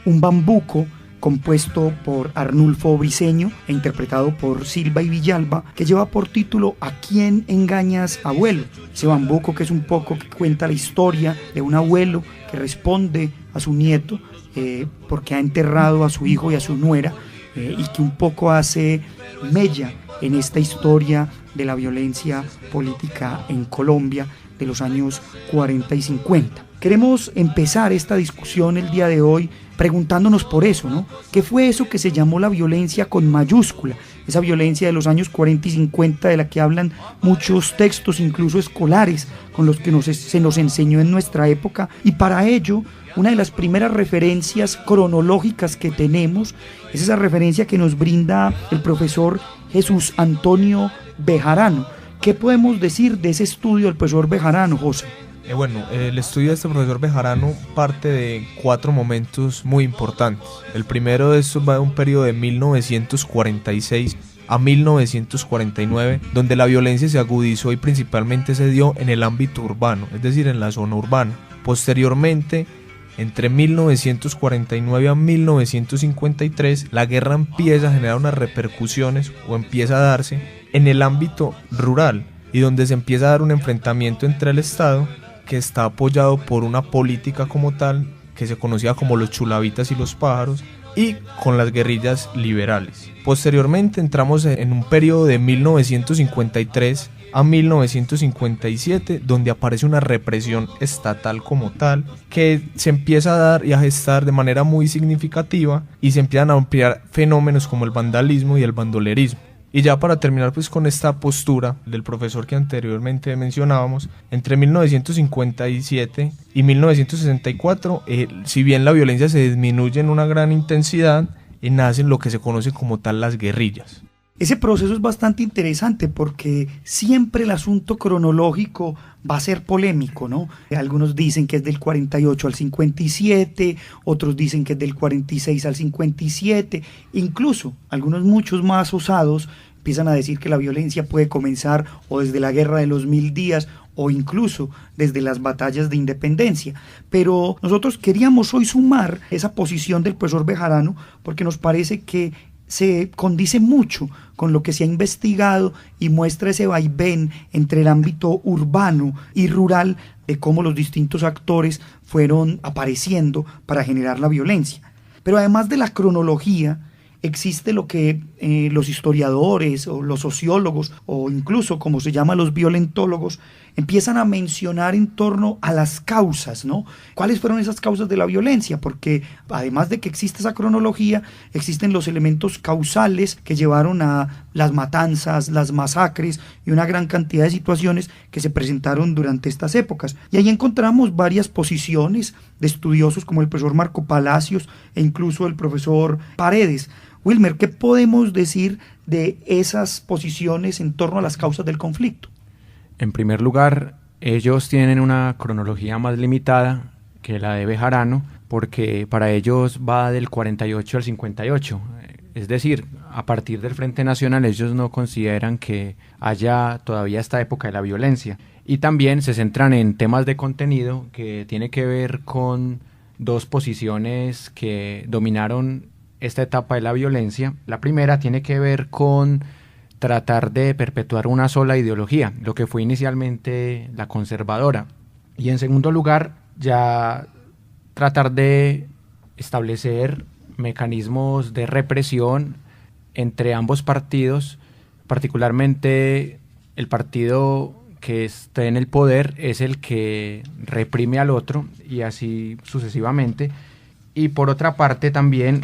un bambuco compuesto por Arnulfo Briceño e interpretado por Silva y Villalba, que lleva por título ¿A quién engañas, abuelo? Ese bambuco que es un poco que cuenta la historia de un abuelo que responde a su nieto porque ha enterrado a su hijo y a su nuera, y que un poco hace mella en esta historia de la violencia política en Colombia de los años 40 y 50. Queremos empezar esta discusión el día de hoy preguntándonos por eso, ¿no? ¿Qué fue eso que se llamó la violencia con mayúscula? Esa violencia de los años 40 y 50 de la que hablan muchos textos, incluso escolares, con los que se nos enseñó en nuestra época. Y para ello, una de las primeras referencias cronológicas que tenemos es esa referencia que nos brinda el profesor Jesús Antonio Bejarano. ¿Qué podemos decir de ese estudio del profesor Bejarano, José? El estudio de este profesor Bejarano parte de 4 momentos muy importantes. El primero de estos va de un periodo de 1946 a 1949, donde la violencia se agudizó y principalmente se dio en el ámbito urbano, es decir, en la zona urbana. Posteriormente, entre 1949 a 1953, la guerra empieza a generar unas repercusiones o empieza a darse en el ámbito rural, y donde se empieza a dar un enfrentamiento entre el Estado, que está apoyado por una política como tal, que se conocía como los chulavitas y los pájaros, y con las guerrillas liberales. Posteriormente entramos en un periodo de 1953 a 1957, donde aparece una represión estatal como tal, que se empieza a dar y a gestar de manera muy significativa, y se empiezan a ampliar fenómenos como el vandalismo y el bandolerismo. Y ya para terminar pues con esta postura del profesor que anteriormente mencionábamos, entre 1957 y 1964, si bien la violencia se disminuye en una gran intensidad, nacen lo que se conoce como tal las guerrillas. Ese proceso es bastante interesante porque siempre el asunto cronológico va a ser polémico, ¿no? Algunos dicen que es del 48 al 57, otros dicen que es del 46 al 57, incluso muchos más osados empiezan a decir que la violencia puede comenzar o desde la Guerra de los 1000 días o incluso desde las batallas de independencia. Pero nosotros queríamos hoy sumar esa posición del profesor Bejarano porque nos parece que se condice mucho con lo que se ha investigado y muestra ese vaivén entre el ámbito urbano y rural de cómo los distintos actores fueron apareciendo para generar la violencia. Pero además de la cronología, existe lo que los historiadores o los sociólogos o incluso como se llama los violentólogos empiezan a mencionar en torno a las causas, ¿no? ¿Cuáles fueron esas causas de la violencia? Porque además de que existe esa cronología, existen los elementos causales que llevaron a las matanzas, las masacres y una gran cantidad de situaciones que se presentaron durante estas épocas. Y ahí encontramos varias posiciones de estudiosos como el profesor Marco Palacios e incluso el profesor Paredes. Wilmer, ¿qué podemos decir de esas posiciones en torno a las causas del conflicto? En primer lugar, ellos tienen una cronología más limitada que la de Bejarano, porque para ellos va del 48 al 58. Es decir, a partir del Frente Nacional ellos no consideran que haya todavía esta época de la violencia. Y también se centran en temas de contenido que tiene que ver con 2 posiciones que dominaron esta etapa de la violencia. La primera tiene que ver con tratar de perpetuar una sola ideología, lo que fue inicialmente la conservadora. Y en segundo lugar, ya tratar de establecer mecanismos de represión entre ambos partidos, particularmente el partido que esté en el poder es el que reprime al otro y así sucesivamente. Y por otra parte también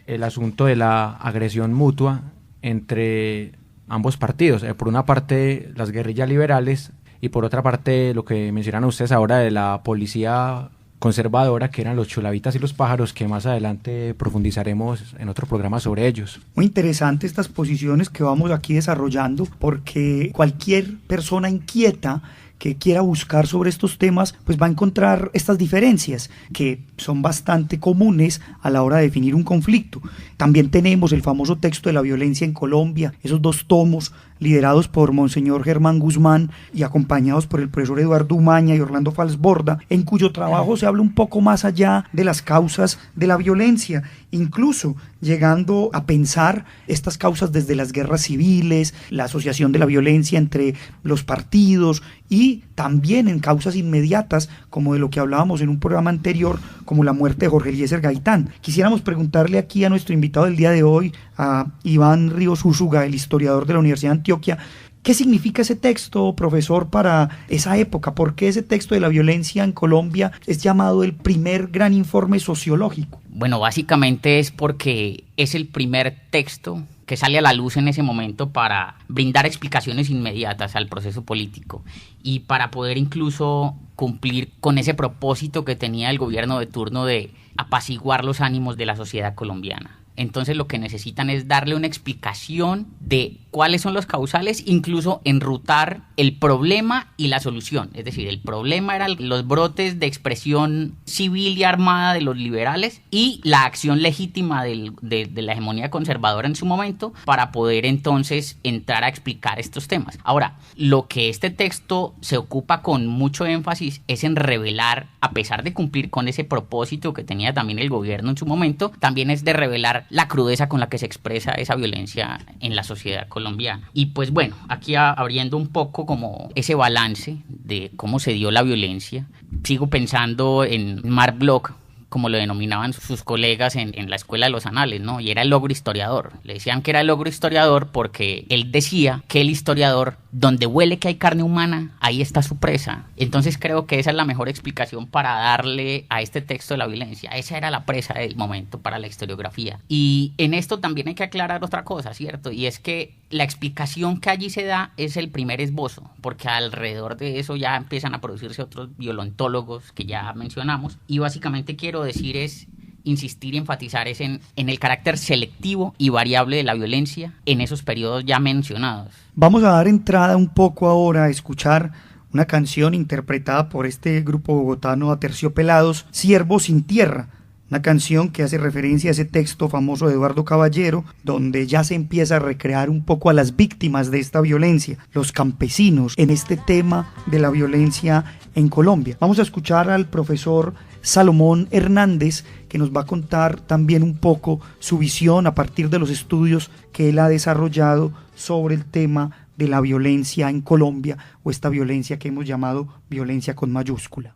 el asunto de la agresión mutua entre ambos partidos, por una parte las guerrillas liberales y por otra parte lo que mencionan ustedes ahora de la policía conservadora, que eran los chulavitas y los pájaros, que más adelante profundizaremos en otro programa sobre ellos. Muy interesante estas posiciones que vamos aquí desarrollando, porque cualquier persona inquieta que quiera buscar sobre estos temas, pues va a encontrar estas diferencias que son bastante comunes a la hora de definir un conflicto. También tenemos el famoso texto de la violencia en Colombia, esos 2 tomos liderados por Monseñor Germán Guzmán y acompañados por el profesor Eduardo Umaña y Orlando Falsborda, en cuyo trabajo se habla un poco más allá de las causas de la violencia, incluso llegando a pensar estas causas desde las guerras civiles, la asociación de la violencia entre los partidos y también en causas inmediatas, como de lo que hablábamos en un programa anterior, como la muerte de Jorge Eliezer Gaitán. Quisiéramos preguntarle aquí a nuestro invitado del día de hoy, a Iván Ríos Úsuga, el historiador de la Universidad de Antioquia, ¿qué significa ese texto, profesor, para esa época? ¿Por qué ese texto de la violencia en Colombia es llamado el primer gran informe sociológico? Bueno, básicamente es porque es el primer texto que sale a la luz en ese momento para brindar explicaciones inmediatas al proceso político y para poder incluso cumplir con ese propósito que tenía el gobierno de turno de apaciguar los ánimos de la sociedad colombiana. Entonces lo que necesitan es darle una explicación de cuáles son los causales, incluso enrutar el problema y la solución. Es decir, el problema eran los brotes de expresión civil y armada de los liberales y la acción legítima de la hegemonía conservadora en su momento para poder entonces entrar a explicar estos temas. Ahora, lo que este texto se ocupa con mucho énfasis es en revelar, a pesar de cumplir con ese propósito que tenía también el gobierno en su momento, también es de revelar la crudeza con la que se expresa esa violencia en la sociedad colombiana. Y pues bueno, aquí abriendo un poco como ese balance de cómo se dio la violencia, sigo pensando en Marc Bloch, como lo denominaban sus colegas en la Escuela de los Anales, ¿no? Y era el logro historiador. Le decían que era el logro historiador porque él decía que el historiador, donde huele que hay carne humana, ahí está su presa. Entonces creo que esa es la mejor explicación para darle a este texto de la violencia. Esa era la presa del momento para la historiografía. Y en esto también hay que aclarar otra cosa, ¿cierto? Y es que la explicación que allí se da es el primer esbozo, porque alrededor de eso ya empiezan a producirse otros violentólegos que ya mencionamos. Y básicamente quiero decir es insistir y enfatizar es en el carácter selectivo y variable de la violencia en esos periodos ya mencionados. Vamos a dar entrada un poco ahora a escuchar una canción interpretada por este grupo bogotano Aterciopelados, Siervo sin Tierra, una canción que hace referencia a ese texto famoso de Eduardo Caballero, donde ya se empieza a recrear un poco a las víctimas de esta violencia, los campesinos, en este tema de la violencia en Colombia. Vamos a escuchar al profesor Salomón Hernández, que nos va a contar también un poco su visión a partir de los estudios que él ha desarrollado sobre el tema de la violencia en Colombia, o esta violencia que hemos llamado violencia con mayúscula.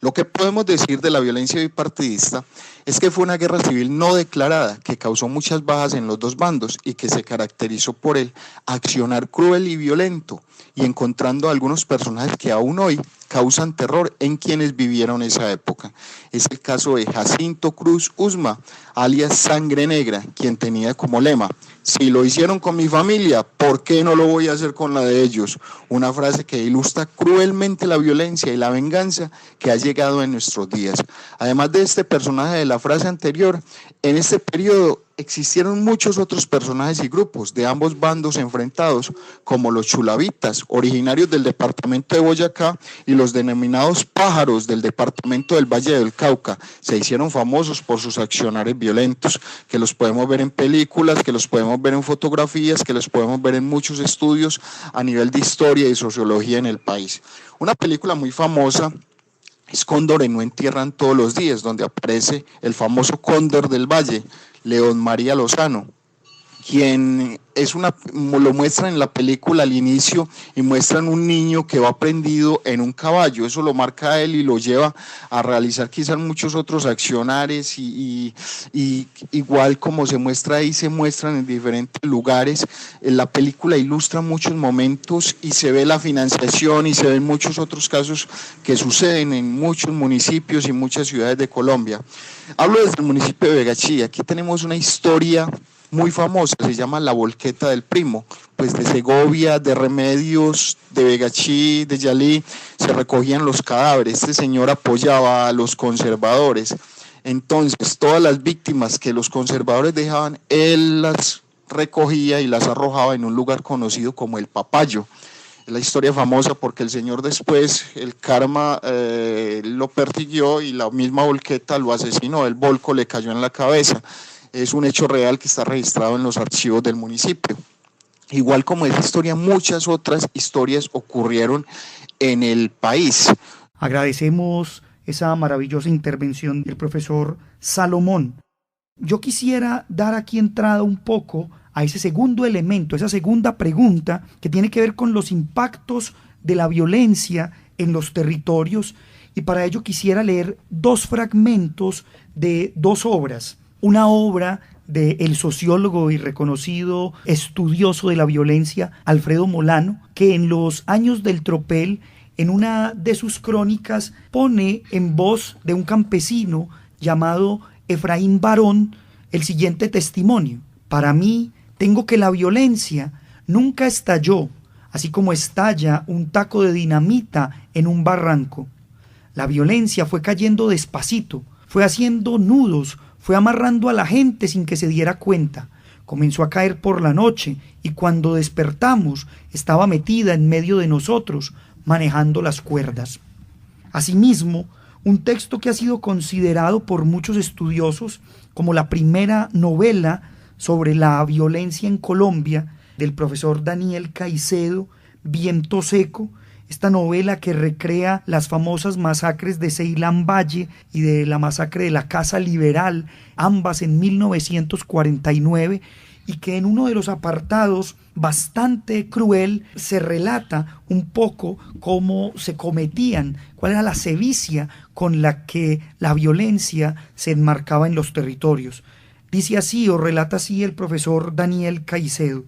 Lo que podemos decir de la violencia bipartidista es que fue una guerra civil no declarada que causó muchas bajas en los dos bandos y que se caracterizó por el accionar cruel y violento y encontrando algunos personajes que aún hoy causan terror en quienes vivieron esa época. Es el caso de Jacinto Cruz Usma, alias Sangre Negra, quien tenía como lema: si lo hicieron con mi familia, ¿por qué no lo voy a hacer con la de ellos? Una frase que ilustra cruelmente la violencia y la venganza que ha llegado en nuestros días. Además de este personaje de la frase anterior, en este periodo existieron muchos otros personajes y grupos de ambos bandos enfrentados, como los chulavitas, originarios del departamento de Boyacá, y los denominados pájaros del departamento del Valle del Cauca. Se hicieron famosos por sus accionares violentos, que los podemos ver en películas, que los podemos ver en fotografías, que los podemos ver en muchos estudios a nivel de historia y sociología en el país. Una película muy famosa es Cóndor en No Entierran Todos los Días, donde aparece el famoso Cóndor del Valle, León María Lozano, quien lo muestran en la película al inicio y muestran un niño que va prendido en un caballo. Eso lo marca a él y lo lleva a realizar quizás muchos otros accionares y igual como se muestra ahí, se muestran en diferentes lugares. La película ilustra muchos momentos y se ve la financiación y se ven muchos otros casos que suceden en muchos municipios y muchas ciudades de Colombia. Hablo desde el municipio de Vegachí. Aquí tenemos una historia muy famosa, se llama La Volqueta del Primo. Pues de Segovia, de Remedios, de Vegachí, de Yalí, se recogían los cadáveres. Este señor apoyaba a los conservadores. Entonces, todas las víctimas que los conservadores dejaban, él las recogía y las arrojaba en un lugar conocido como el Papayo. Es la historia famosa porque el señor después, el karma lo persiguió y la misma volqueta lo asesinó, el volco le cayó en la cabeza. Es un hecho real que está registrado en los archivos del municipio. Igual como esa historia, muchas otras historias ocurrieron en el país. Agradecemos esa maravillosa intervención del profesor Salomón. Yo quisiera dar aquí entrada un poco a ese segundo elemento, esa segunda pregunta que tiene que ver con los impactos de la violencia en los territorios, y para ello quisiera leer dos fragmentos de dos obras. Una obra del sociólogo y reconocido estudioso de la violencia Alfredo Molano, que en los años del tropel, en una de sus crónicas, pone en voz de un campesino llamado Efraín Barón el siguiente testimonio: para mí, tengo que la violencia nunca estalló, así como estalla un taco de dinamita en un barranco. La violencia fue cayendo despacito, fue haciendo nudos, fue amarrando a la gente sin que se diera cuenta. Comenzó a caer por la noche y cuando despertamos estaba metida en medio de nosotros, manejando las cuerdas. Asimismo, un texto que ha sido considerado por muchos estudiosos como la primera novela sobre la violencia en Colombia, del profesor Daniel Caicedo, Viento Seco, esta novela que recrea las famosas masacres de Ceilán Valle y de la masacre de la Casa Liberal, ambas en 1949, y que en uno de los apartados, bastante cruel, se relata un poco cómo se cometían, cuál era la sevicia con la que la violencia se enmarcaba en los territorios. Dice así, o relata así, el profesor Daniel Caicedo: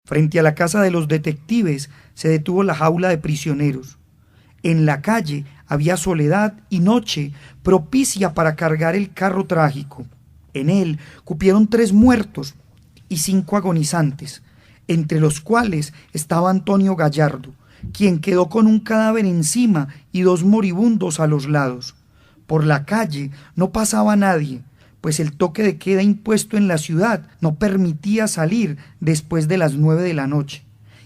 frente a la casa de los detectives se detuvo la jaula de prisioneros. En la calle había soledad y noche propicia para cargar el carro trágico. En él cupieron 3 muertos y 5 agonizantes, entre los cuales estaba Antonio Gallardo, quien quedó con un cadáver encima y 2 moribundos a los lados. Por la calle no pasaba nadie, pues el toque de queda impuesto en la ciudad no permitía salir después de las 9 de la noche,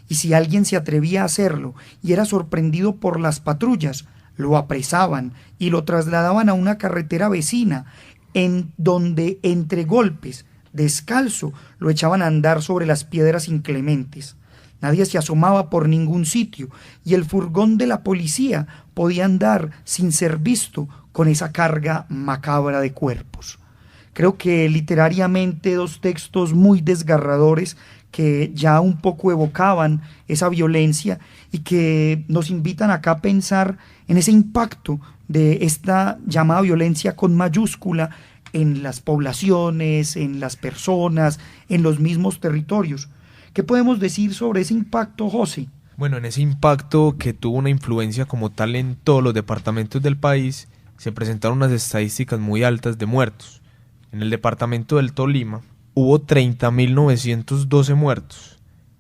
y si alguien se atrevía a hacerlo y era sorprendido por las patrullas, lo apresaban y lo trasladaban a una carretera vecina, en donde entre golpes, descalzo, lo echaban a andar sobre las piedras inclementes. Nadie se asomaba por ningún sitio y el furgón de la policía podía andar sin ser visto con esa carga macabra de cuerpos. Creo que literariamente 2 textos muy desgarradores que ya un poco evocaban esa violencia y que nos invitan acá a pensar en ese impacto de esta llamada violencia con mayúscula en las poblaciones, en las personas, en los mismos territorios. ¿Qué podemos decir sobre ese impacto, José? Bueno, en ese impacto que tuvo una influencia como tal en todos los departamentos del país, se presentaron unas estadísticas muy altas de muertos. En el departamento del Tolima hubo 30.912 muertos,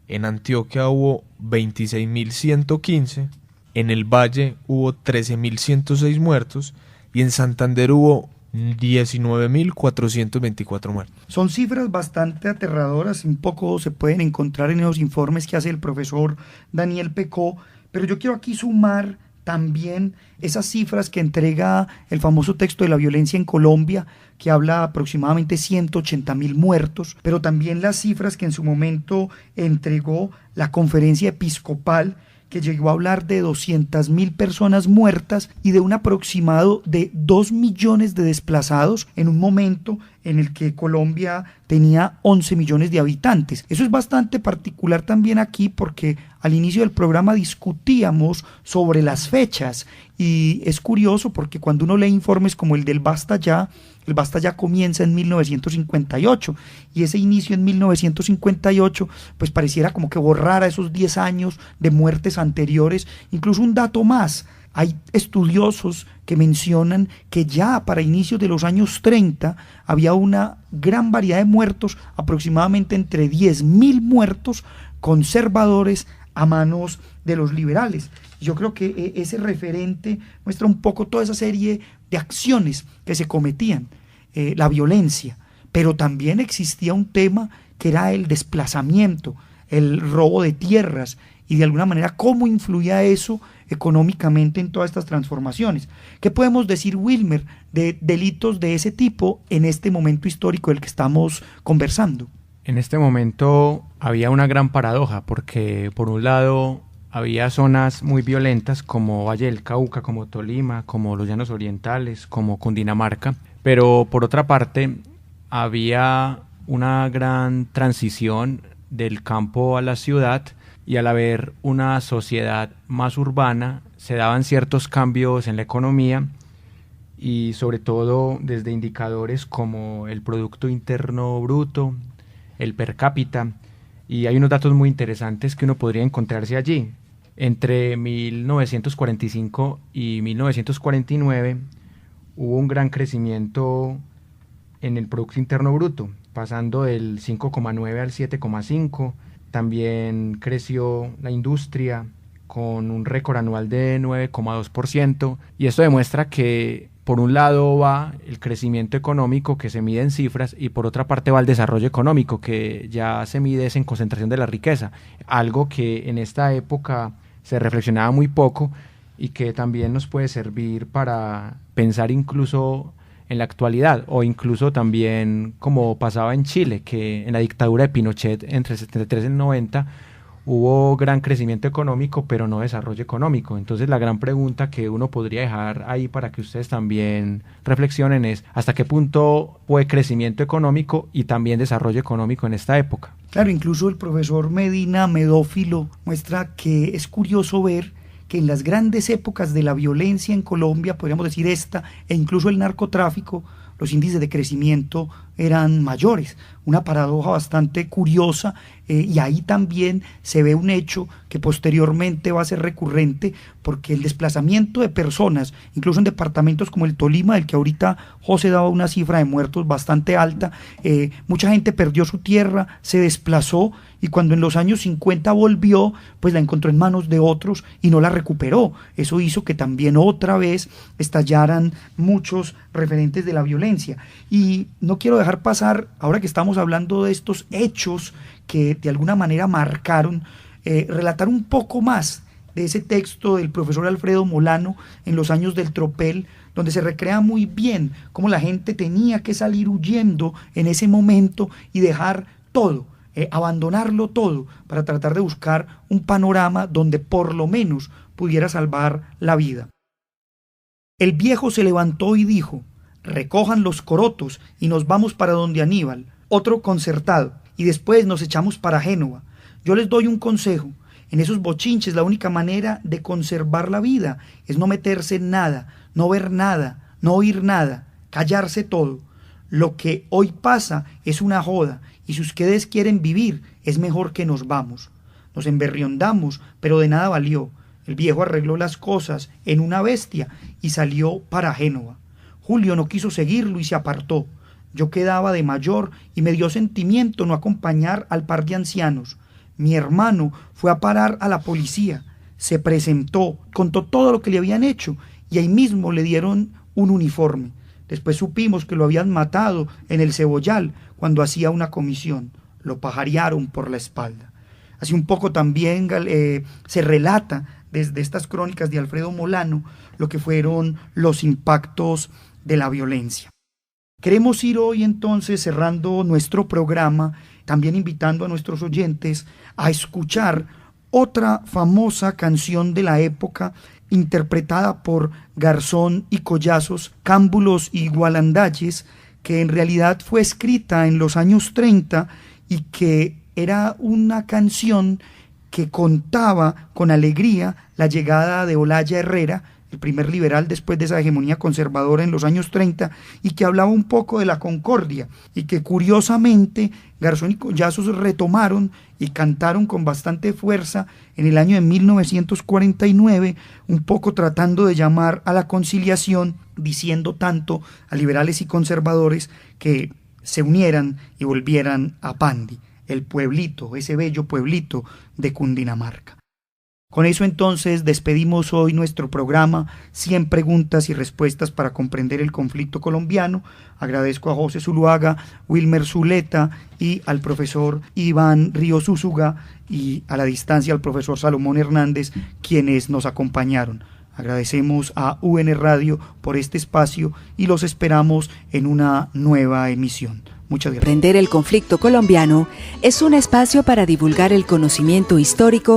en Antioquia hubo 26.115, en el Valle hubo 13.106 muertos y en Santander hubo 19.424 muertos. Son cifras bastante aterradoras, un poco se pueden encontrar en esos informes que hace el profesor Daniel Pecó, pero yo quiero aquí sumar también esas cifras que entrega el famoso texto de la violencia en Colombia, que habla aproximadamente 180.000 muertos, pero también las cifras que en su momento entregó la Conferencia Episcopal, que llegó a hablar de 200.000 personas muertas y de un aproximado de 2 millones de desplazados en un momento en el que Colombia tenía 11 millones de habitantes. Eso es bastante particular también aquí porque al inicio del programa discutíamos sobre las fechas y es curioso porque cuando uno lee informes como el del Basta Ya, el Basta Ya comienza en 1958 y ese inicio en 1958 pues pareciera como que borrara esos 10 años de muertes anteriores. Incluso un dato más, hay estudiosos que mencionan que ya para inicios de los años 30 había una gran variedad de muertos, aproximadamente entre 10.000 muertos conservadores a manos de los liberales. Yo creo que ese referente muestra un poco toda esa serie de acciones que se cometían, la violencia, pero también existía un tema que era el desplazamiento, el robo de tierras y de alguna manera cómo influía eso económicamente en todas estas transformaciones. ¿Qué podemos decir, Wilmer, de delitos de ese tipo en este momento histórico del que estamos conversando? En este momento había una gran paradoja, porque por un lado había zonas muy violentas como Valle del Cauca, como Tolima, como los Llanos Orientales, como Cundinamarca, pero por otra parte había una gran transición del campo a la ciudad, y al haber una sociedad más urbana se daban ciertos cambios en la economía, y sobre todo desde indicadores como el Producto Interno Bruto, el per cápita, y hay unos datos muy interesantes que uno podría encontrarse allí. Entre 1945 y 1949 hubo un gran crecimiento en el Producto Interno Bruto, pasando del 5,9 al 7,5. También creció la industria con un récord anual de 9,2%, y esto demuestra que por un lado va el crecimiento económico, que se mide en cifras, y por otra parte va el desarrollo económico, que ya se mide en concentración de la riqueza, algo que en esta época se reflexionaba muy poco y que también nos puede servir para pensar incluso en la actualidad, o incluso también como pasaba en Chile, que en la dictadura de Pinochet entre el 73 y el 90 hubo gran crecimiento económico, pero no desarrollo económico. Entonces la gran pregunta que uno podría dejar ahí para que ustedes también reflexionen es: ¿hasta qué punto fue crecimiento económico y también desarrollo económico en esta época? Claro, incluso el profesor Medina Medófilo muestra que es curioso ver que en las grandes épocas de la violencia en Colombia, podríamos decir esta, e incluso el narcotráfico, los índices de crecimiento eran mayores. Una paradoja bastante curiosa, y ahí también se ve un hecho que posteriormente va a ser recurrente, porque el desplazamiento de personas, incluso en departamentos como el Tolima, del que ahorita José daba una cifra de muertos bastante alta, mucha gente perdió su tierra, se desplazó, y cuando en los años 50 volvió, pues la encontró en manos de otros y no la recuperó. Eso hizo que también otra vez estallaran muchos referentes de la violencia. Y no quiero dejar pasar, ahora que estamos hablando de estos hechos que de alguna manera marcaron, relatar un poco más de ese texto del profesor Alfredo Molano en los años del tropel, donde se recrea muy bien cómo la gente tenía que salir huyendo en ese momento y dejar todo, abandonarlo todo, para tratar de buscar un panorama donde por lo menos pudiera salvar la vida. El viejo se levantó y dijo: recojan los corotos y nos vamos para donde Aníbal. Otro concertado, y después nos echamos para Génova. Yo les doy un consejo: en esos bochinches la única manera de conservar la vida es no meterse en nada, no ver nada, no oír nada, callarse todo. Lo que hoy pasa es una joda, y si ustedes quieren vivir, es mejor que nos vamos. Nos emberriondamos, pero de nada valió. El viejo arregló las cosas en una bestia y salió para Génova. Julio no quiso seguirlo y se apartó. Yo quedaba de mayor y me dio sentimiento no acompañar al par de ancianos. Mi hermano fue a parar a la policía, se presentó, contó todo lo que le habían hecho, y ahí mismo le dieron un uniforme. Después supimos que lo habían matado en el Cebollal cuando hacía una comisión. Lo pajarearon por la espalda. Así un poco también se relata desde estas crónicas de Alfredo Molano lo que fueron los impactos de la violencia. Queremos ir hoy entonces cerrando nuestro programa, también invitando a nuestros oyentes a escuchar otra famosa canción de la época, interpretada por Garzón y Collazos, Cámbulos y Gualandalles, que en realidad fue escrita en los años 30 y que era una canción que contaba con alegría la llegada de Olaya Herrera, el primer liberal después de esa hegemonía conservadora en los años 30, y que hablaba un poco de la concordia, y que curiosamente Garzón y Collazos retomaron y cantaron con bastante fuerza en el año de 1949, un poco tratando de llamar a la conciliación, diciendo tanto a liberales y conservadores que se unieran y volvieran a Pandi, el pueblito, ese bello pueblito de Cundinamarca. Con eso entonces despedimos hoy nuestro programa 100 preguntas y respuestas para comprender el conflicto colombiano. Agradezco a José Zuluaga, Wilmer Zuleta y al profesor Iván Ríos Úsuga y a la distancia al profesor Salomón Hernández, quienes nos acompañaron. Agradecemos a UN Radio por este espacio y los esperamos en una nueva emisión. Muchas gracias. Comprender el conflicto colombiano es un espacio para divulgar el conocimiento histórico